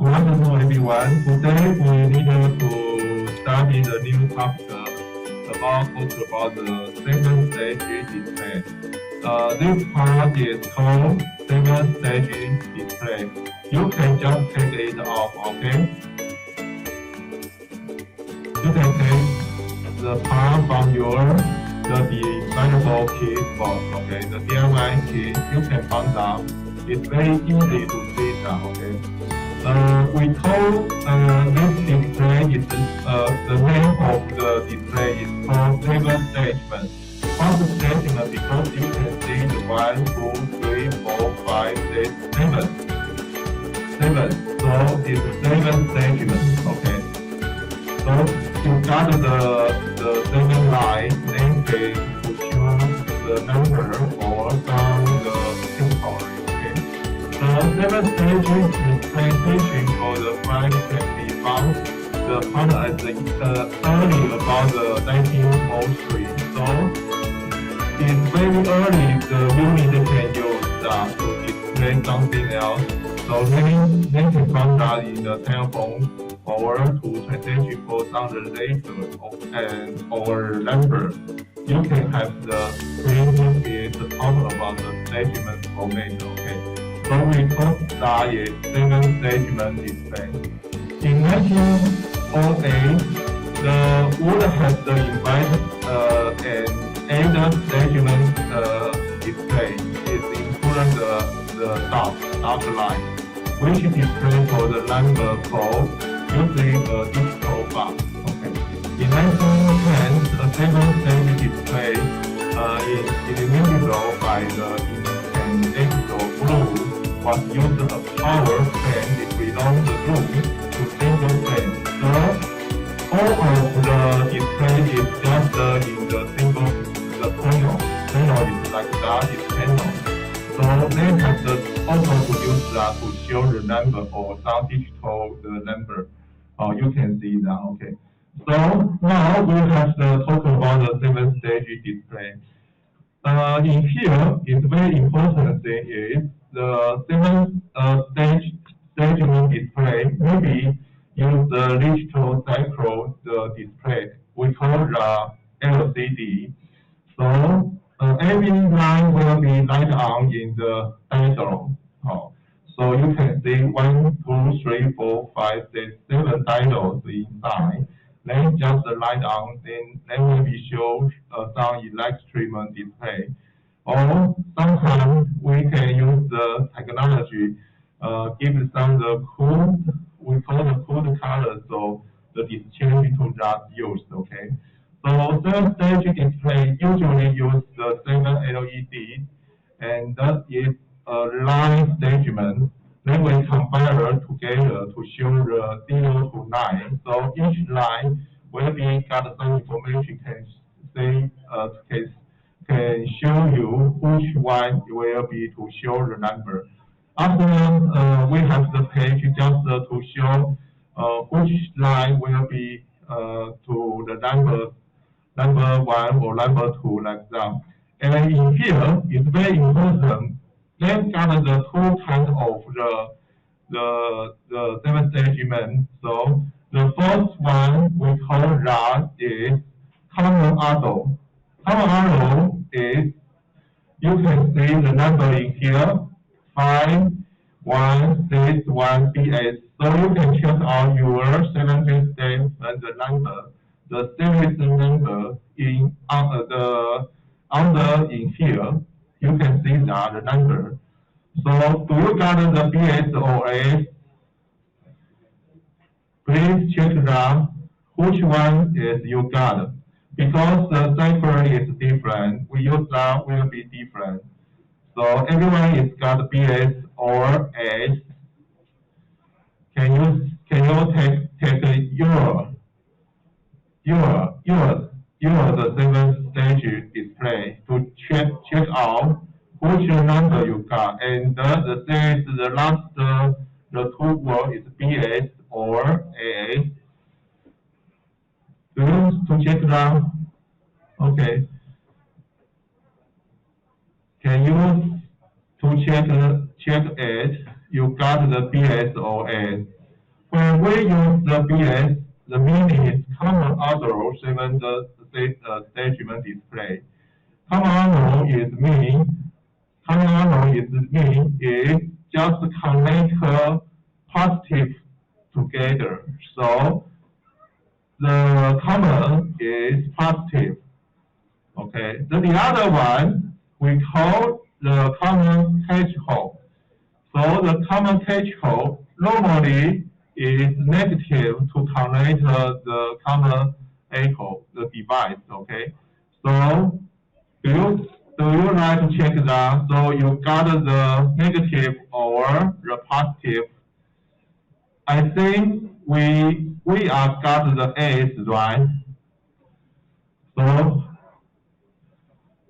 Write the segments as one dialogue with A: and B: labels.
A: Good afternoon, everyone. Today we need to study the new topic about the seven-stage display. This part is called seven-stage display. You can just take it off, okay? You can take the part from the designable keyboard, okay? The DIY key, you can find that. It's very easy to see that, okay? We call this display is the name of the display is called seven statement. What's the statement? Because you can see the 1, 2, 3, 4, 5, 6, 7. 7. So it's seven statements. Okay. So you got the seven line, then to choose the number or down the category. Okay. The seven stages implementation for the file can be found the part as early about the 1903. So it's very early the unit can use that to display something else. So they can find that in the telephone or to translation for some letter or number. You can have the screen is talk about the statement format. Okay. So we call that is seven statement display. In 1908, the would have the invite an eight statement display is including the dot line, which display for the number 4 using a digital box. Okay. In 1910, a seven-stage display is eliminated by the digital blue was used as power fan is below the room to single fan. So all of the display is just in the panel. Panel is like that is panel. So they have the also to use that to show the number or some digital the number. You can see that. Okay. So now we have to talk about the seven stage display. In here, it's very important thing is the seven stage display maybe use the digital cycle the display. We call the LCD. So every line will be light on in the dial. So you can see 1, 2, 3, 4, 5, 6, 7 dials inside. Then just the light on, then will be show some electric display. Or sometimes we can use the technology, give some the cool, we call the cool color, so the exchange to that use, okay? So seven stage display usually use the 7 LED, and that is a line segment. Then we combine together to show the 0 to 9. So each line will be got some information can say can show you which one will be to show the number. After we have the page just to show which line will be to the number 1 or number 2 like that. And in here, it's very important. Then got the two kinds of the seven segment. So the first one we call that is common arrow. Common arrow is you can see the number in here 5, 1, 6, 1, BS. So you can check out your seven statement and the number, the series number in under in here. You can see that the number. So do you got the BS or S? Please check that which one is you got. Because the cipher is different, we use that will be different. So everyone is got BS or S. Can you take your the seven stage display to check out which number you got, and the series the last the two word is BS or AS. Do you to check that? Okay. Can you to check it? You got the BS or AS? when we use the BS, the meaning is common auto 7 statement display. Common auto is just connect positive together. So the common is positive. Okay. Then the other one we call the common catch hole. So the common catch hole normally is negative to connect the common echo, the device. Okay. So do you like to check that? So you got the negative or the positive. I think we are got the A's right. So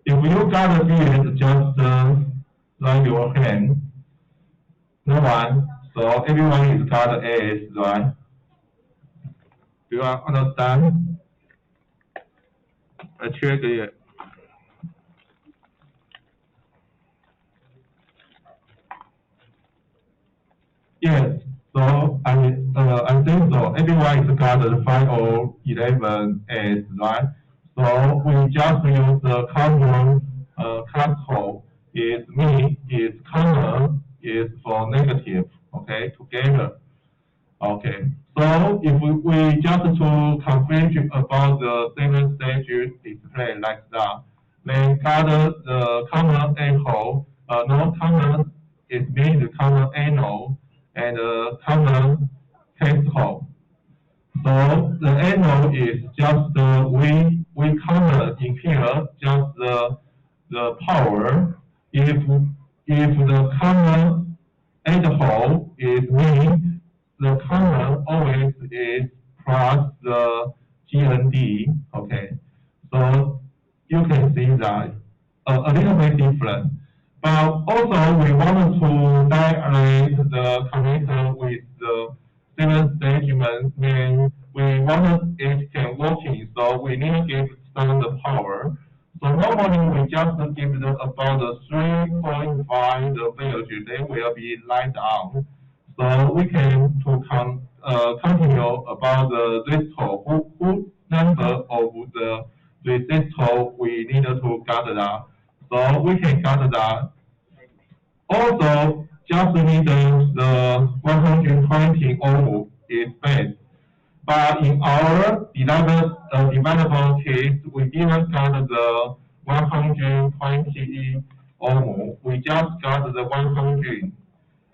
A: if you got the B's, just raise your hand. No one. So everyone is got the A's right. Do you understand? I check it. Yes. So I think so. Everyone is got the 5 or 11 A's right. So we just use the common class code. Is common is for negative. Okay, together. Okay. So if we just to confirm about the 7-stage display like that, then got the common echo, no common is mean the common anode and common case hole. So the anode is just we common in here just the power. If the common end hole is mean the common always is plus the GND. Okay, so you can see that a little bit different. But also we want to dilate the connector with the 7-stage mean we want it can working, so we need to give some the power. So normally we just give them about the 3.5 the voltage, they will be light out. So we can continue about the resistor, who number of the resistor we need to gather that. So we can gather that. Also, just need the 120 ohm is best. But in our developable case, we didn't got the 120 ohm. We just got the 100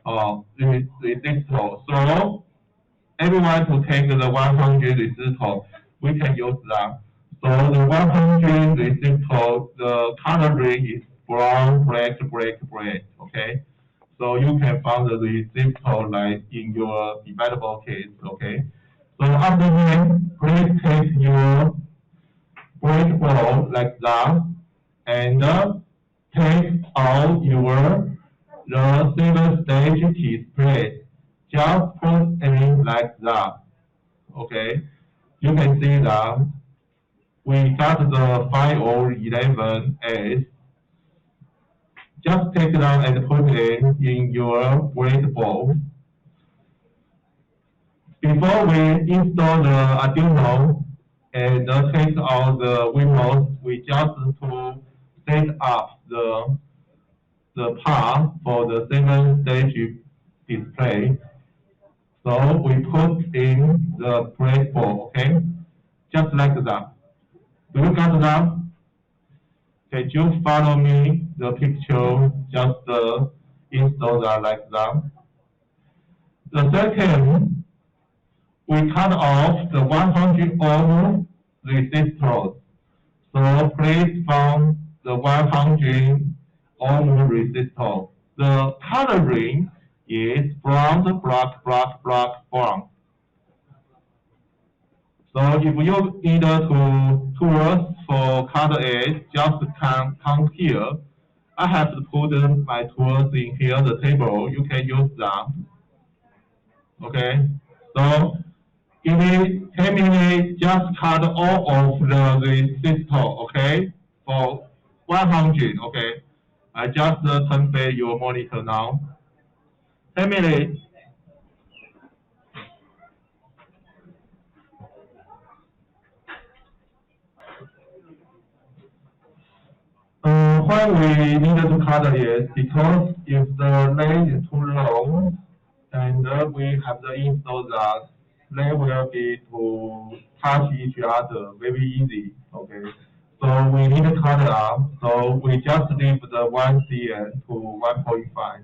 A: resistor. So everyone to take the 100 resistor, we can use that. So the 100 resistor, the color ring is brown, black. Okay. So you can find the resistor like in your developable case. Okay. So after that, please take your breakboard like that and take out your the 7-stage display. Just put in like that. Okay. You can see that we got the 5 or 11 S. Just take them and put it in your breadboard. Before we install the Arduino and take out the Wemos, we just to set up the part for the 7-stage display. So we put in the breadboard, okay? Just like that. Do you got that? Can you follow me? The picture, just install that like that. The second, we cut off the 100 ohm resistors. So please find the 100 ohm resistor. The coloring is brown, black, brown. So if you need to tools for color edge, just come here. I have to put my tools in here, the table. You can use that. Okay. So give me 10 minutes, just cut all of the resistor, okay? For 100, okay? I just turn back your monitor now. 10 minutes. why we need to cut it? Because if the lane is too long, and we have the install that they will be to touch each other very easy. Okay, so we need to cut it up. So we just leave the 1 cm to 1.5.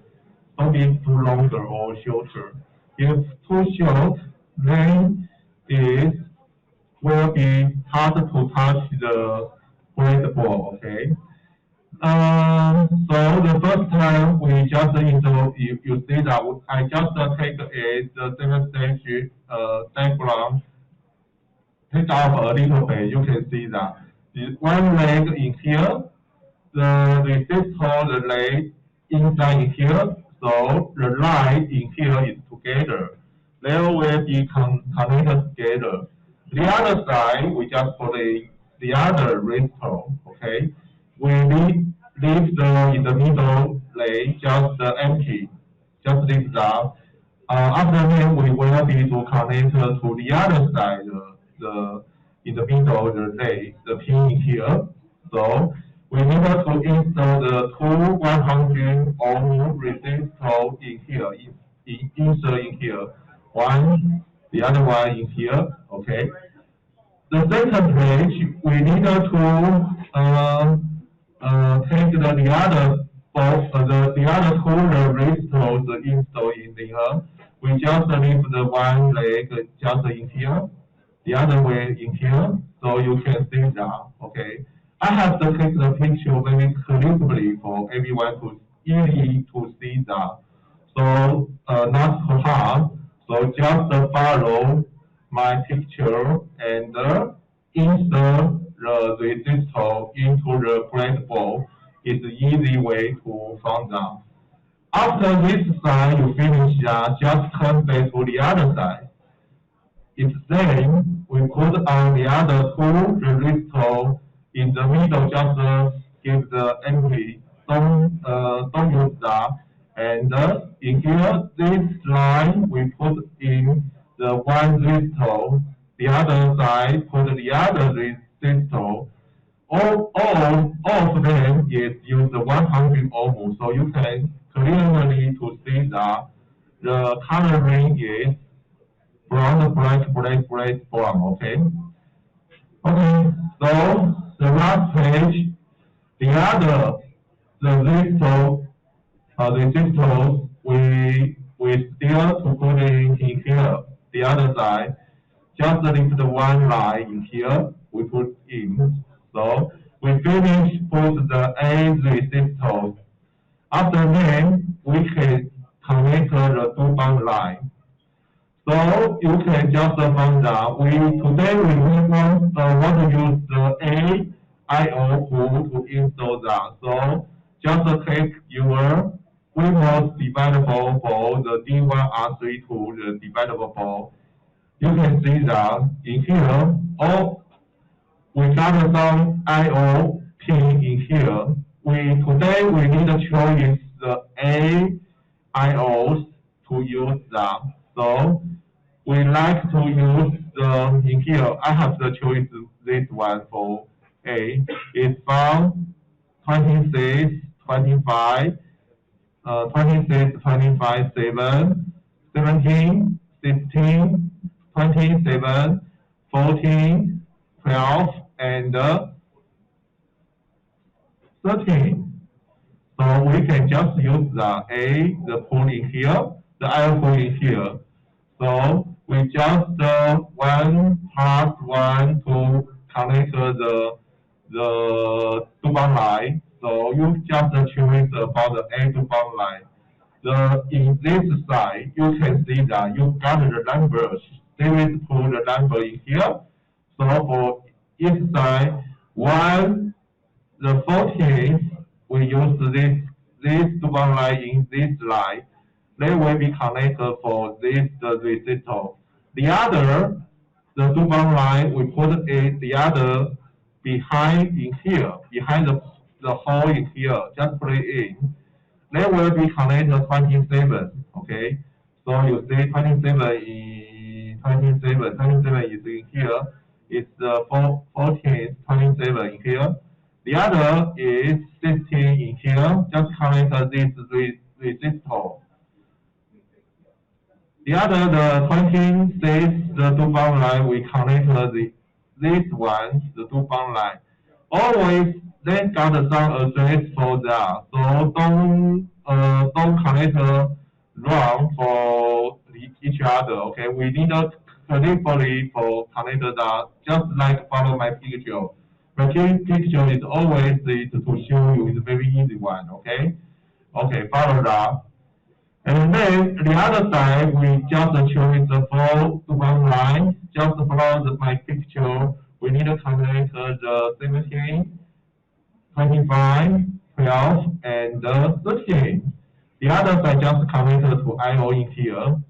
A: Don't be too longer or shorter. If too short, then it will be hard to touch the breadboard. Okay. So the first time we just install, you see that I just take the 7-stage diagram, take off a little bit. You can see that the one leg in here, the resistor, the leg inside in here, so the line in here is together. They will be connected together. The other side, we just put the other resistor, okay? We leave the in the middle leg just empty, just leave that. After that, we will be to connect to the other side, the in the middle of the leg, the pin in here. So we need to install the two 100 ohm resistor in here, insert in here. One, the other one in here, okay? The second page, we need to take the other both the other two resistors installed in here. We just leave the one leg just in here, the other way in here, so you can see that. Okay, I have to take the picture very clearly for everyone to easy to see that. So not too hard. So just follow my picture and insert the resistor into the breadboard. It's an easy way to find out. After this side you finish that, just turn back to the other side. It's same. We put on the other two resistor in the middle, just give the empty. Don't use that. And in here, this line we put in the one resistor. The other side put the other resistor. All of them is use the 100 ohm, so you can clearly to see that the coloring is brown, black, black, black, brown. Okay. Okay. So the last page, the other the resistors we still to put in here. The other side, just leave the one line in here. We put in. So we finish put the A resistors. After that, we can connect the two band line. So you can just find out. Today we want to use the AIO tool to install that. So just take your Wemos dividable board, the D1R3 tool, the dividable board. You can see that in here, we got some IO pin in here. Today we need to choose the AIOs to use that. So we like to use in here. I have to choose this one for A. It's from 26, 25, 26, 25, 7, 17, 16, 27, 14, 12, and 13. So we can just use the port in here, the IO port in here. So we just one part one to connect the two-band line. So you just choose about the A two-band line. In this side, you can see that you got the numbers. They will put the number in here. So for each side, the 14th, we use this two-band line in this line. They will be connected for this resistor. The other, the two-band line, we put the other behind in here, behind the hole in here, just put it in. They will be connected 27, okay? So you see 27 is in here. It's the 14th, 27 in here. The other is 16 in here. Just connect this resistor. The other, the 20 says the two bound line, we connect this one, the two bound line. Always they got some address for that. So don't connect wrong for each other. Okay, we need a carefully for connect that. Just like follow my picture. My picture is always to show you is a very easy one. Okay, okay, follow that. And then the other side, we just choose the flow to one line. Just follow my picture. We need to connect the 17, 25, 12, and 13. The other side just connect to IO in here.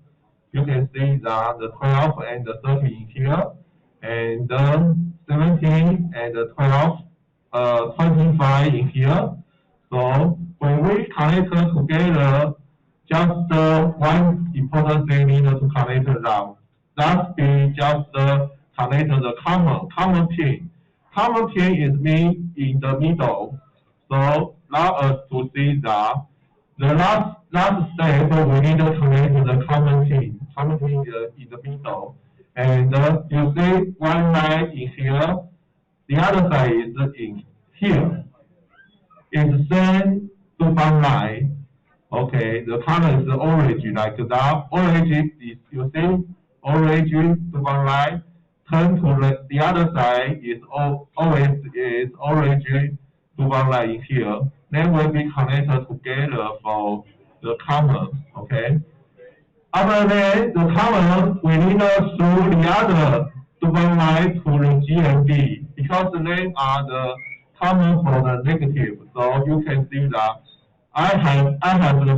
A: You can see that the 12 and the 13 in here, and the 17 and the 12, 25 in here. So when we connect together, just one important thing needed to connect them. That be just connect the common pin. Common pin is mean in the middle. So allow us to see that the last step we need to connect the common pin. Common pin is in the middle. And you see one line in here, the other side is in here. It's same to one line. Okay, the color is orange like that. Orange is you see orange to one line. Turn to the other side is always is orange to one line in here. Then will be connected together for the color. Okay. Other than the color, we need to through the other to one line to the G and B because they are the common for the negative. So you can see that I have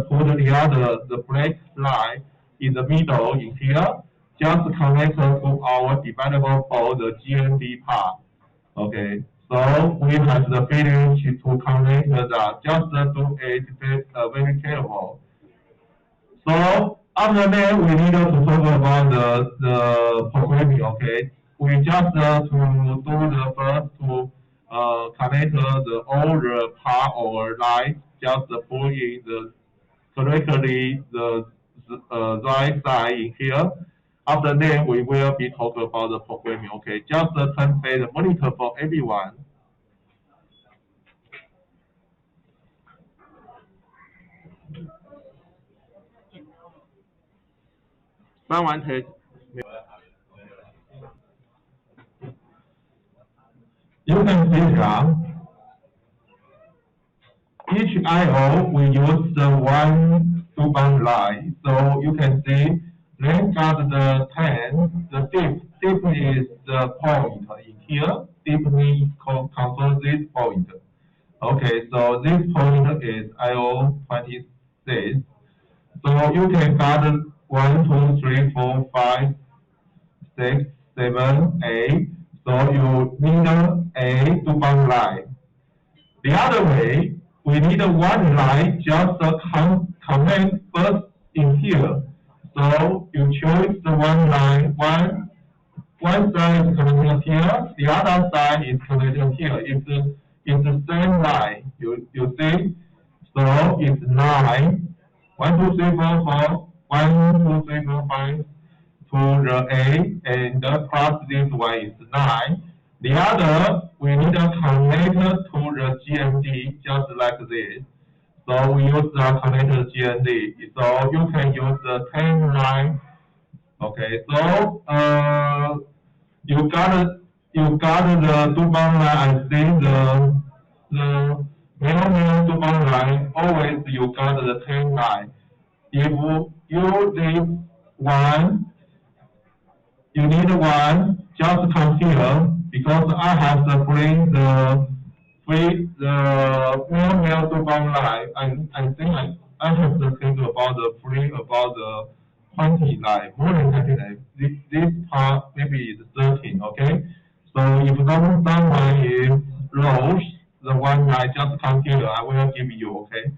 A: put the black line in the middle in here, just connect to our dividable for the GND part. Okay, so we have the finish to connect that. Just do it very careful. So after that, we need to talk about the programming. Okay, we just to do the first to connect all the part or line, just put in the correctly the right side in here. After that, we will be talking about the programming. Okay, just turn back the monitor for everyone. 翻完题 You can see that each I/O we use the one two-bound line. So you can see then got the 10, the dip. Dip is the point in here. Dip means control this point. Okay, so this point is IO 26. So you can got 1, 2, 3, 4, 5, 6, 7, 8. So you need a two-bound line. The other way, we need one line just connect first in here. So you choose the one line, one side is connected here, the other side is connected here. It's the same line, you see? So it's 9, 1, 2, 3, 4, 4, 1, 2, 3, 4, 5, to the A, and plus this one is 9. The other, we need to connect to the GMD just like this. So we use the connector GMD. So you can use the 10 line. Okay, so you got the two-bound line. I think the main two-bound line always you got the 10 line. If you need one, just come here because I have to bring the mail to one line. I think I have to think about the 20 line, more than 20 line. This part maybe is 13, okay? So if someone is lost, the one line just come here, I will give you, okay?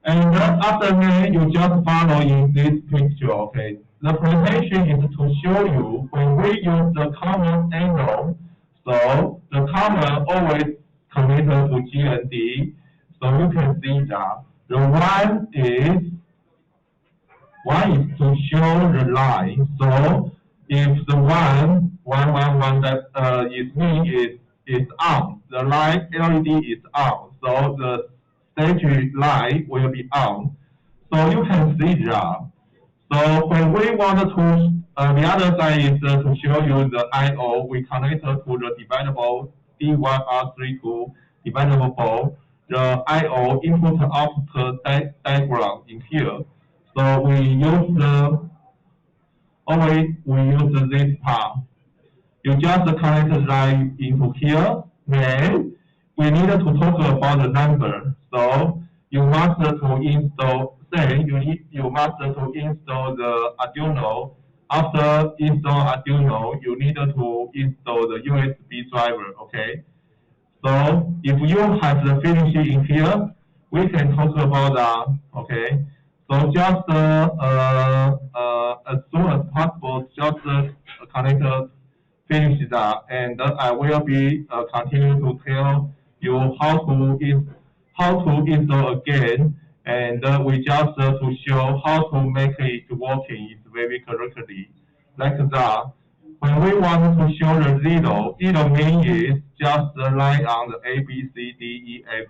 A: And after that, you just follow in this picture, okay? The presentation is to show you when we use the common angle, so the common always connected to G and D. So you can see that the one is to show the line. So if the one that is me is on, the light LED is on. So the stage light will be on. So you can see that. So when we want to, the other side is to show you the I/O. We connect to the dividable D1R32 dividable board, the I/O input output diagram in here. So we use this part. You just connect the line into here. Then we need to talk about the number. So you must to install. Say you must to install the Arduino. After install Arduino, you need to install the USB driver. Okay. So if you have the finish in here, we can talk about that. Okay. So just as soon as possible, just connect finish that, and I will be continue to tell you how to install again, and we just to show how to make it working is very correctly like that. When we want to show the zero means is just the line on the A B C D E F.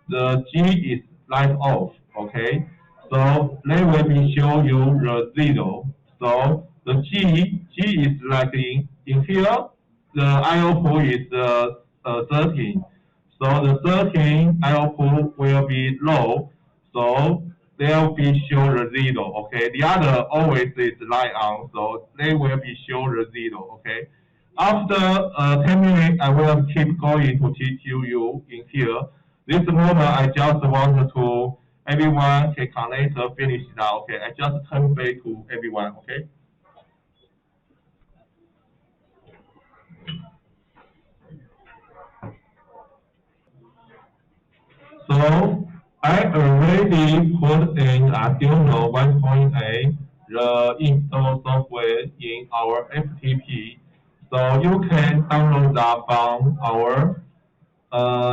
A: The G is light off. Okay, so they will be show you the zero. So the G is like in here, the IO pool is 13. So the 13 IO pool will be low. So they will be show the zero. Okay, the other always is light on. So they will be show the zero. Okay. After 10 minutes, I will keep going to teach you in here. This moment, I just want to everyone can connect finish now. Okay, I just turn back to everyone. Okay. So I already put in Arduino 1.8 the install software in our FTP. So you can download that from our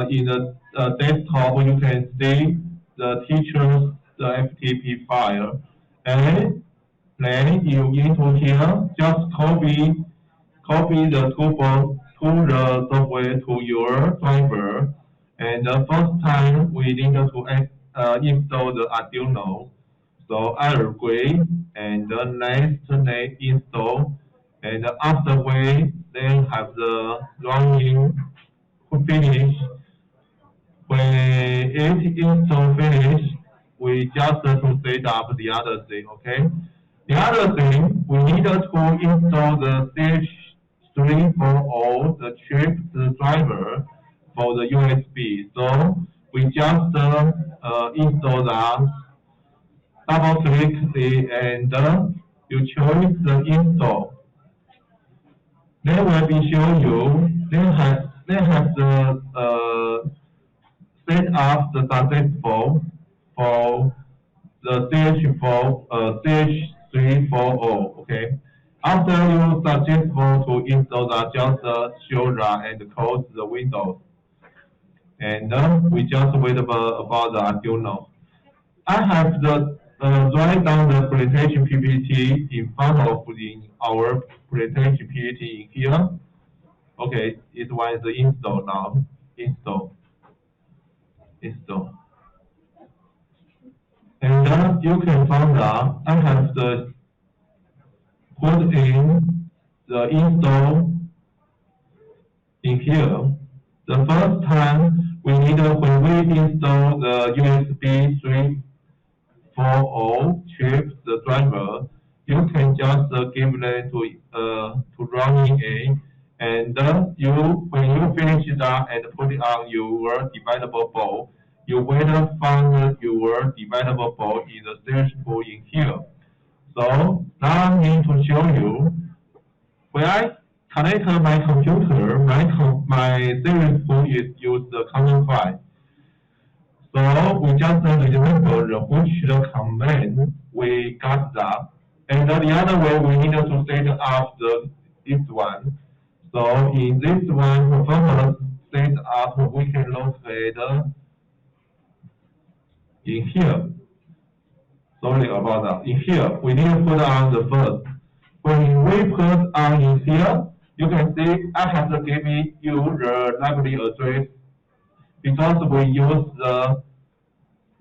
A: in the desktop. You can see the teacher's the FTP file, and then you into here just copy the to the software to your driver. And the first time we need to install the Arduino. So I agree, and the next install, and after we then have the running finish. When it install finish, we just to set up the other thing. Okay. The other thing, we need to install the CH340, the chip, the driver for the USB. So we just install that, double click it, and you choose the install. They will be show you, they have the set up the successful for the CH340. Okay. After you successful to install that, just show that and close the window. And we just wait about the Arduino. I have the write down the presentation PPT in front of our presentation PPT in here. Okay, it was the install now. Install. And you can find that I have the put in the install in here. The first time we need when we install the USB 340 chip, the driver, you can just give them to running in, and when you finish that and put it on your dividable board, you will find your dividable board in the search pool in here. So now I need to show you when I connect my computer, my series pool is use the command file. So we just remember which the command we got that. And the other way we need to set up this one. So in this one, performance set up, we can locate in here. Sorry about that. In here, we need to put on the first. When we put on in here, you can see I have given you the library address because we use the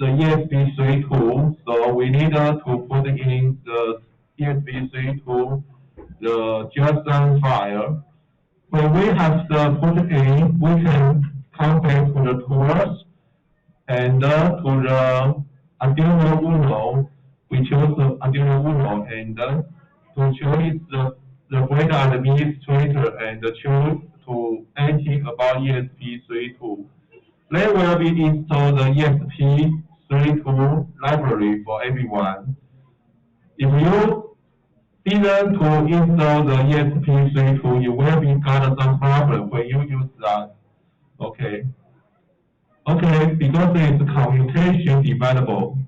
A: ESP3 tool, so we need to put in the ESP3 tool, the JSON file. When we have the put in, we can come back to the tools and to the Arduino Uno. We choose the Arduino Uno and to choose the greater administrator and choose to anything about ESP3 tool. They will be installed the ESP3 tool library for everyone. If you didn't to install the ESP3 tool, you will be got some problem when you use that. Okay. Okay, because it's communication developable.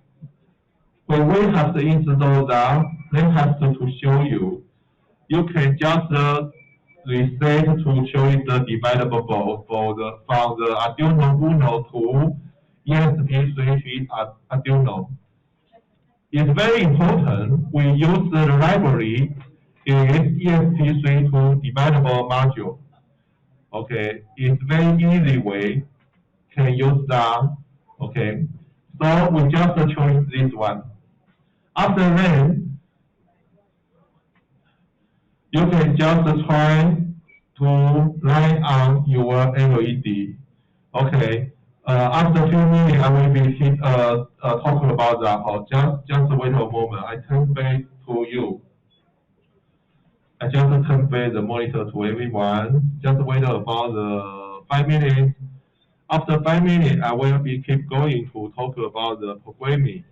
A: When we have to install that, they have to show you. You can just reset to show it the developable for the from the Arduino Uno to ESP3 Arduino. It's very important. We use the library in ESP3 to developable module. Okay, it's very easy way can use that. Okay, so we just choose this one. After that, you can just try to light on your LED. Okay. After a few minutes, I will be talking about that. Or just wait a moment. I turn back to you. I just turn back the monitor to everyone. Just wait about the 5 minutes. After 5 minutes, I will be keep going to talk about the programming.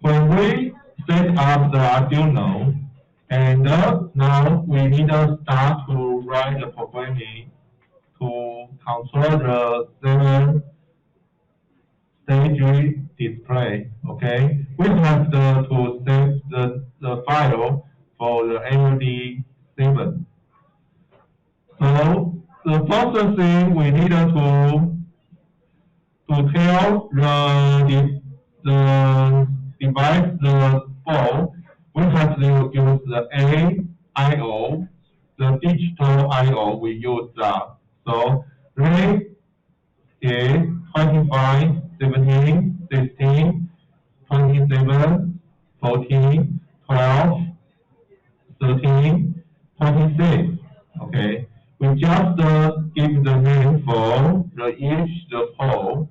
A: When we set up the Arduino, and now we need to start to write the programming to control the 7-stage display. Okay, we have to save the file for the LED 7. So the first thing we need to tell the device, the board, we have to use the AIO, the digital IO, we use that. So rate is 25, 17, 16, 27, 14, 12, 13, 26. Okay, we just give the name for the pole.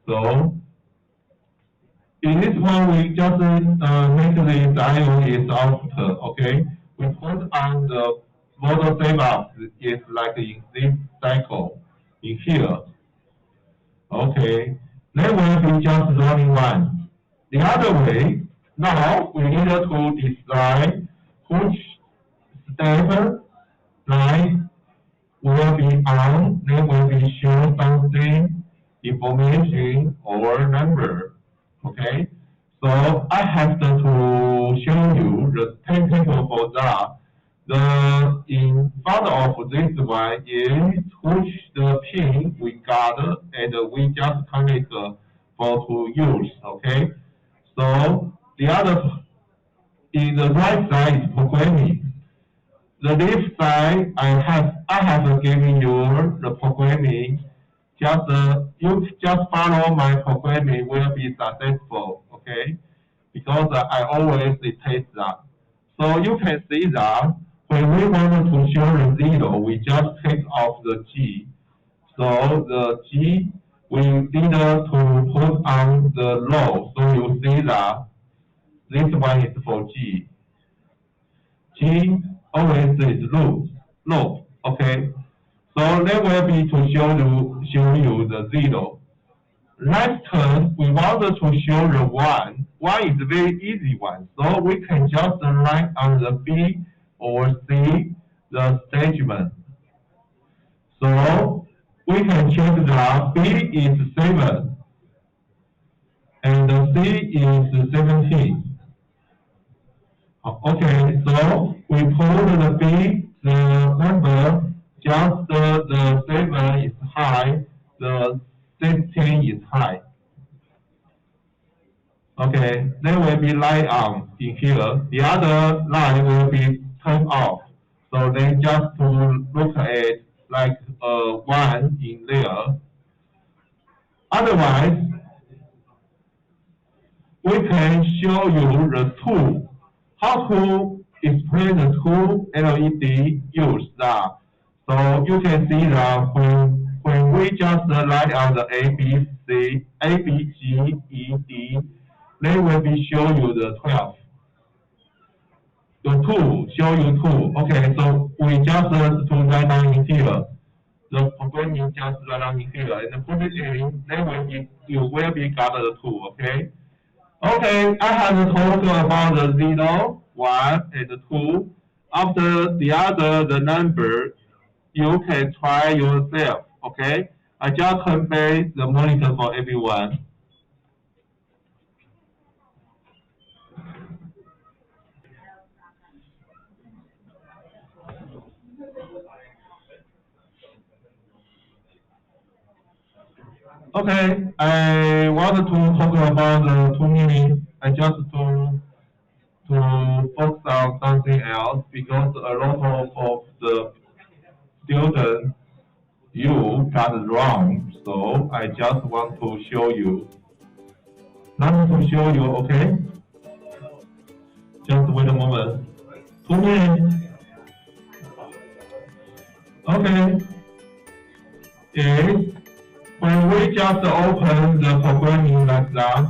A: So in this one, we just make the IO is output. Okay, we put on the model save up is like in this cycle in here. Okay, then will be just running one. The other way, now we need to decide which step line will be on, then will be show something, information or number. Okay, so I have to show you the timetable for that. The in front of this one is which the pin we got and we just connect for to use. Okay, so the other in the right side is programming. The left side I have given you the programming. Just you just follow my programming will be successful. Okay, because I always test that. So you can see that when we want to show the zero, we just take off the G. So the G, we need to put on the low. So you see that this one is for G. G always is low. Okay. So that will be to show you the zero. Next turn, we want to show the one. one is a very easy one. So we can just write on the B or C the statement. So we can check that B is 7 and C is 17. Okay, so we put the B, the number, just the 7 is high, the 16 is high. Okay, they will be light on in here. The other line will be turned off. So they just to look at like 1 in there. Otherwise, we can show you the tool. How to explain the tool LED use that. So you can see that when we just write on the A, B, C, A, B, G, E, D, they will be show you the 12. The 2, show you 2. Okay, so we just to write down in here. The programming just write down in here, and put it in, then when you will be got the 2, okay? Okay, I have talked about the 0, 1, and 2. After the other, the number, you can try yourself, okay? I just compare the monitor for everyone. Okay, I wanted to talk about the 2 minutes. I just to focus on something else because a lot of the students you got it wrong. So I just want to show you. Nothing to show you, okay? Just wait a moment. 2 minutes. Okay. Is when we just open the programming like that,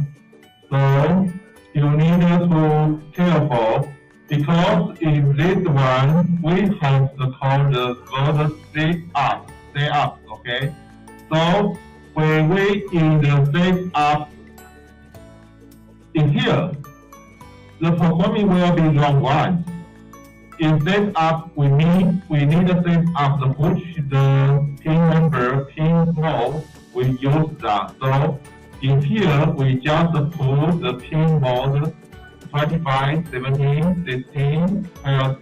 A: so you need to careful because in this one we have to call the word stay up, okay? So when we in the stay up in here, the programming will be wrong one. In set up, we need to set up the push the pin number, pin mode. We use that. So in here, we just put the pin mode 25, 17, 16, 12,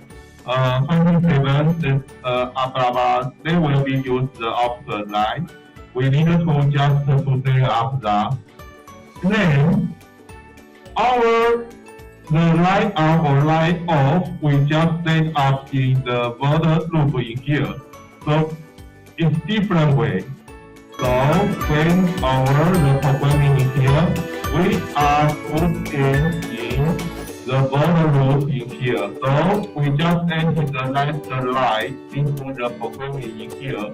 A: 27, blah, blah. They will be used the output line. We need to just to set up that. Then the light on or light off, we just set up in the border loop in here. So it's different way. So when the programming in here, we are putting in the border loop in here. So we just enter the last light into the programming in here.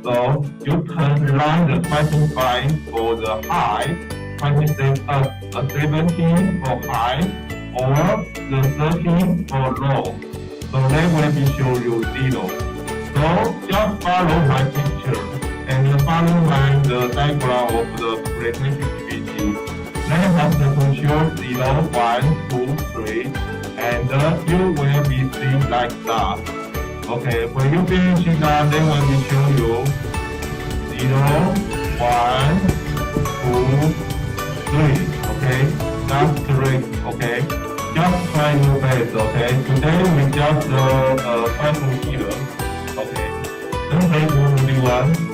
A: So you can run the 25 for the high, 17 for high, or the 13 for low. So they will be show you 0. So just follow my picture and follow the diagram of the relative activity. Then have to show 0, 1, 2, 3, and you will be seen like that. Okay, when you finish that, they will be show you 0, 1, 2, 3. Okay, that's correct. Okay, just try your best. Okay, today we just try to here. Okay, then take 1, 1.